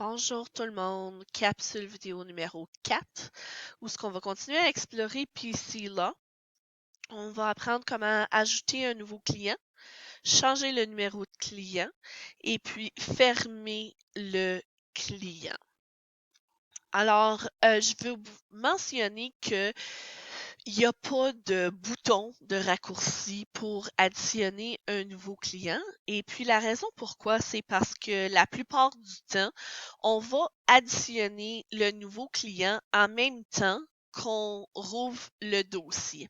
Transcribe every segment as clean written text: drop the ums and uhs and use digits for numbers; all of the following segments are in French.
Bonjour tout le monde, capsule vidéo numéro 4, où ce qu'on va continuer à explorer PC Law. On va apprendre comment ajouter un nouveau client, changer le numéro de client et puis fermer le client. Alors, je veux vous mentionner que il n'y a pas de bouton de raccourci pour additionner un nouveau client. Et puis la raison pourquoi, c'est parce que la plupart du temps, on va additionner le nouveau client en même temps qu'on rouvre le dossier.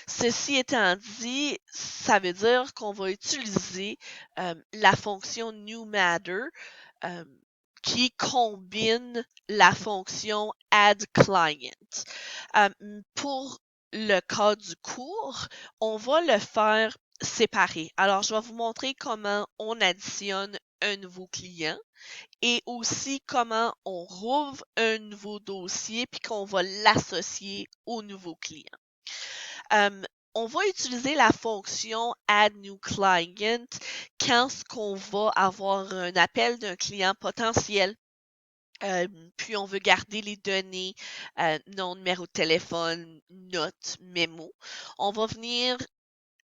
Ceci étant dit, ça veut dire qu'on va utiliser la fonction newMatter euh, qui combine la fonction addClient. Pour le cas du cours, on va le faire séparé. Alors, je vais vous montrer comment on additionne un nouveau client et aussi comment on rouvre un nouveau dossier puis qu'on va l'associer au nouveau client. On va utiliser la fonction Add New Client quand ce qu'on va avoir un appel d'un client potentiel. Puis on veut garder les données, nom, numéro de téléphone, note, mémo. On va venir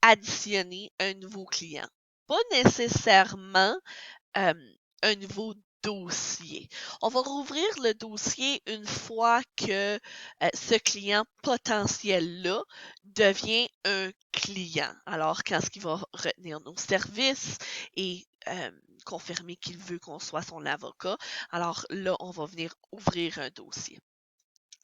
additionner un nouveau client. Pas nécessairement un nouveau dossier. On va rouvrir le dossier une fois que ce client potentiel-là devient un client. Alors, quand ce qu'il va retenir nos services et confirmer qu'il veut qu'on soit son avocat, alors là, on va venir ouvrir un dossier.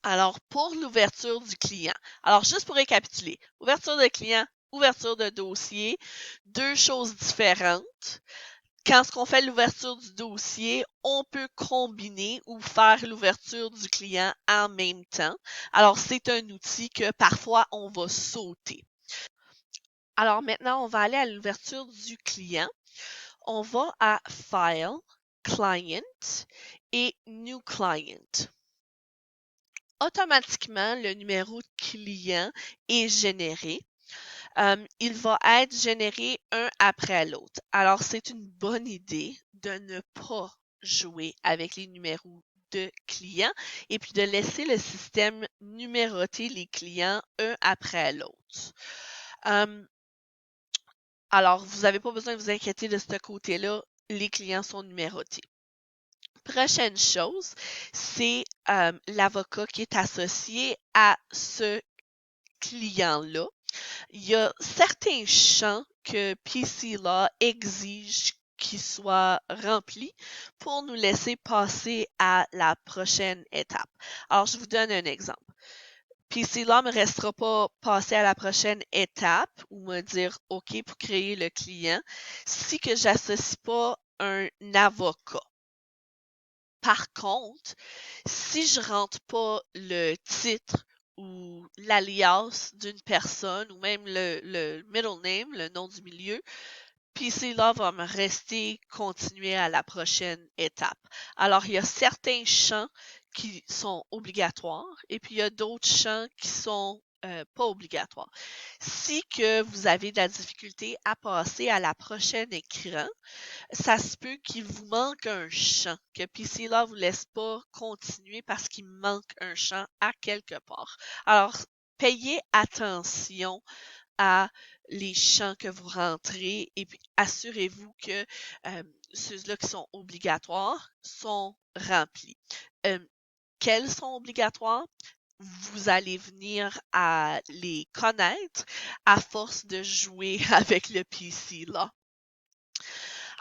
Alors, pour l'ouverture du client, alors juste pour récapituler, ouverture de client, ouverture de dossier, deux choses différentes. Quand on fait l'ouverture du dossier, on peut combiner ou faire l'ouverture du client en même temps. Alors, c'est un outil que parfois on va sauter. Alors maintenant, on va aller à l'ouverture du client. On va à File, Client et New Client. Automatiquement, le numéro de client est généré. Il va être généré un après l'autre. Alors, c'est une bonne idée de ne pas jouer avec les numéros de clients et puis de laisser le système numéroter les clients un après l'autre. Alors, vous n'avez pas besoin de vous inquiéter de ce côté-là. Les clients sont numérotés. Prochaine chose, c'est l'avocat qui est associé à ce client-là. Il y a certains champs que PC Law exige qu'ils soient remplis pour nous laisser passer à la prochaine étape. Alors, je vous donne un exemple. PC Law ne me restera pas passer à la prochaine étape ou me dire OK pour créer le client si que j'associe pas un avocat. Par contre, si je rentre pas le titre ou l'alias d'une personne ou même le middle name, le nom du milieu, PC Law va me rester continuer à la prochaine étape. Alors, il y a certains champs qui sont obligatoires et puis il y a d'autres champs qui sont pas obligatoires. Si que vous avez de la difficulté à passer à la prochaine écran, ça se peut qu'il vous manque un champ, que PC Law vous laisse pas continuer parce qu'il manque un champ à quelque part. Alors, payez attention à les champs que vous rentrez et puis assurez-vous que ceux-là qui sont obligatoires sont remplis. Quels sont obligatoires? Vous allez venir à les connaître à force de jouer avec le PC Law.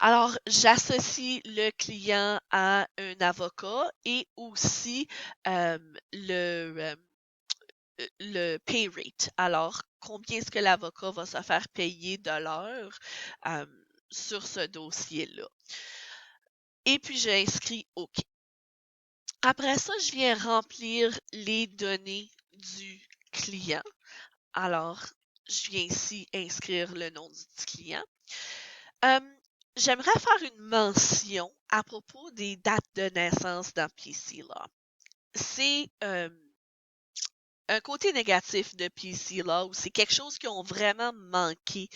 Alors, j'associe le client à un avocat et aussi le pay rate. Alors, combien est-ce que l'avocat va se faire payer de l'heure sur ce dossier-là. Et puis, j'ai inscrit OK. Après ça, je viens remplir les données du client. Alors, je viens ici inscrire le nom du client. J'aimerais faire une mention à propos des dates de naissance dans PC Law. C'est un côté négatif de PC Law, ou c'est quelque chose qui ont vraiment manqué.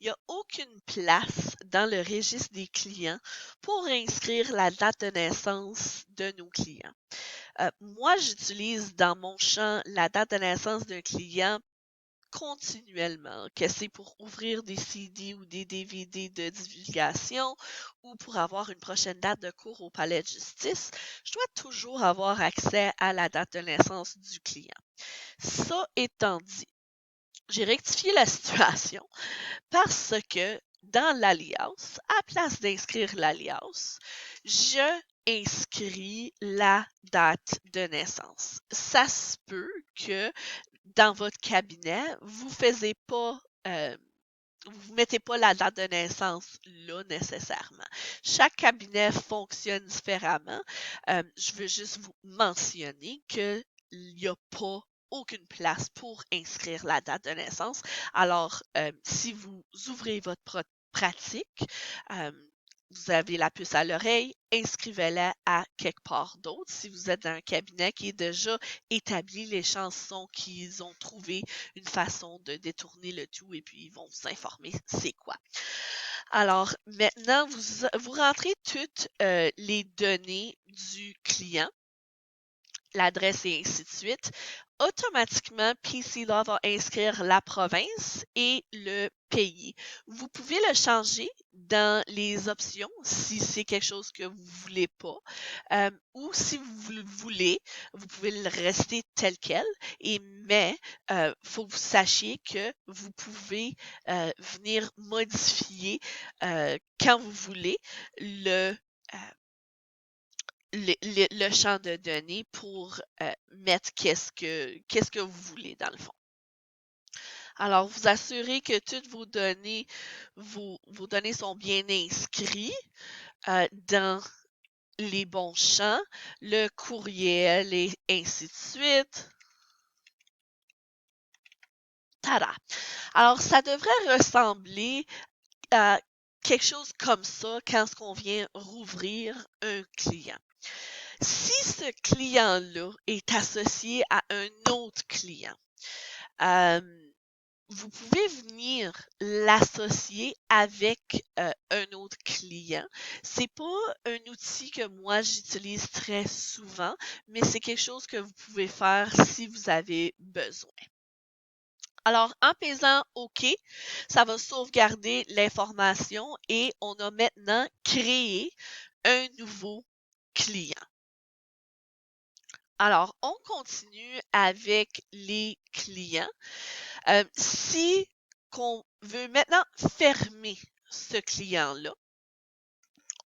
Il n'y a aucune place dans le registre des clients pour inscrire la date de naissance de nos clients. Moi, j'utilise dans mon champ la date de naissance d'un client continuellement, que c'est pour ouvrir des CD ou des DVD de divulgation ou pour avoir une prochaine date de cours au palais de justice, je dois toujours avoir accès à la date de naissance du client. Ça étant dit, j'ai rectifié la situation parce que dans l'alias, à place d'inscrire l'alias, je inscris la date de naissance. Ça se peut que dans votre cabinet, vous faisiez pas vous mettez pas la date de naissance là nécessairement. Chaque cabinet fonctionne différemment. Je veux juste vous mentionner qu'il n'y a pas aucune place pour inscrire la date de naissance. Alors, si vous ouvrez votre pratique, vous avez la puce à l'oreille, inscrivez-la à quelque part d'autre. Si vous êtes dans un cabinet qui est déjà établi, les chances sont qu'ils ont trouvé une façon de détourner le tout et puis ils vont vous informer c'est quoi. Alors, maintenant, vous rentrez toutes les données du client, l'adresse et ainsi de suite. Automatiquement, PC Law va inscrire la province et le pays. Vous pouvez le changer dans les options si c'est quelque chose que vous ne voulez pas. Ou si vous le voulez, vous pouvez le rester tel quel. Mais faut que vous sachiez que vous pouvez venir modifier quand vous voulez le champ de données pour mettre qu'est-ce que vous voulez dans le fond. Alors, vous assurez que toutes vos données sont bien inscrites dans les bons champs, le courriel et ainsi de suite. Tada! Alors, ça devrait ressembler à quelque chose comme ça quand on vient rouvrir un client. Si ce client-là est associé à un autre client, vous pouvez venir l'associer avec un autre client. C'est pas un outil que moi j'utilise très souvent, mais c'est quelque chose que vous pouvez faire si vous avez besoin. Alors, en pesant OK, ça va sauvegarder l'information et on a maintenant créé un nouveau client. Alors, on continue avec les clients. Si qu'on veut maintenant fermer ce client-là,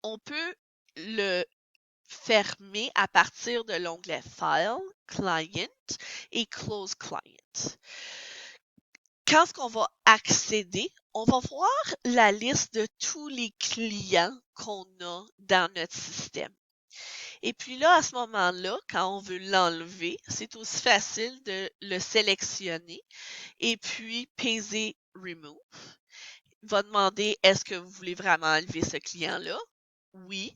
on peut le fermer à partir de l'onglet File, Client et Close Client. Quand on va accéder, on va voir la liste de tous les clients qu'on a dans notre système. Et puis là, à ce moment-là, quand on veut l'enlever, c'est aussi facile de le sélectionner et puis peser Remove. Il va demander est-ce que vous voulez vraiment enlever ce client-là? Oui.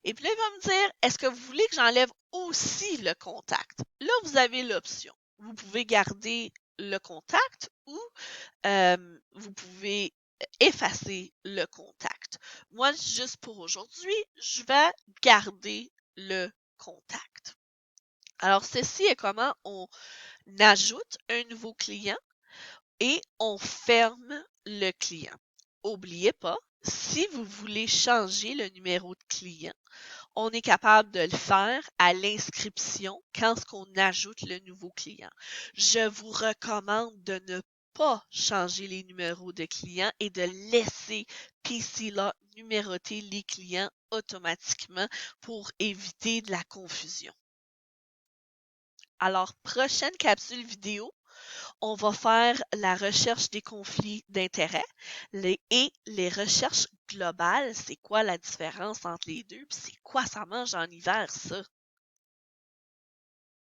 Et puis là, il va me dire est-ce que vous voulez que j'enlève aussi le contact? Là, vous avez l'option. Vous pouvez garder le contact ou vous pouvez effacer le contact. Moi, juste pour aujourd'hui, je vais garder le contact. Alors, ceci est comment on ajoute un nouveau client et on ferme le client. N'oubliez pas, si vous voulez changer le numéro de client, on est capable de le faire à l'inscription quand on ajoute le nouveau client. Je vous recommande de ne pas changer les numéros de clients et de laisser PC Law numéroter les clients automatiquement pour éviter de la confusion. Alors, prochaine capsule vidéo, on va faire la recherche des conflits d'intérêts et les recherches globales. C'est quoi la différence entre les deux? Puis c'est quoi ça mange en hiver, ça?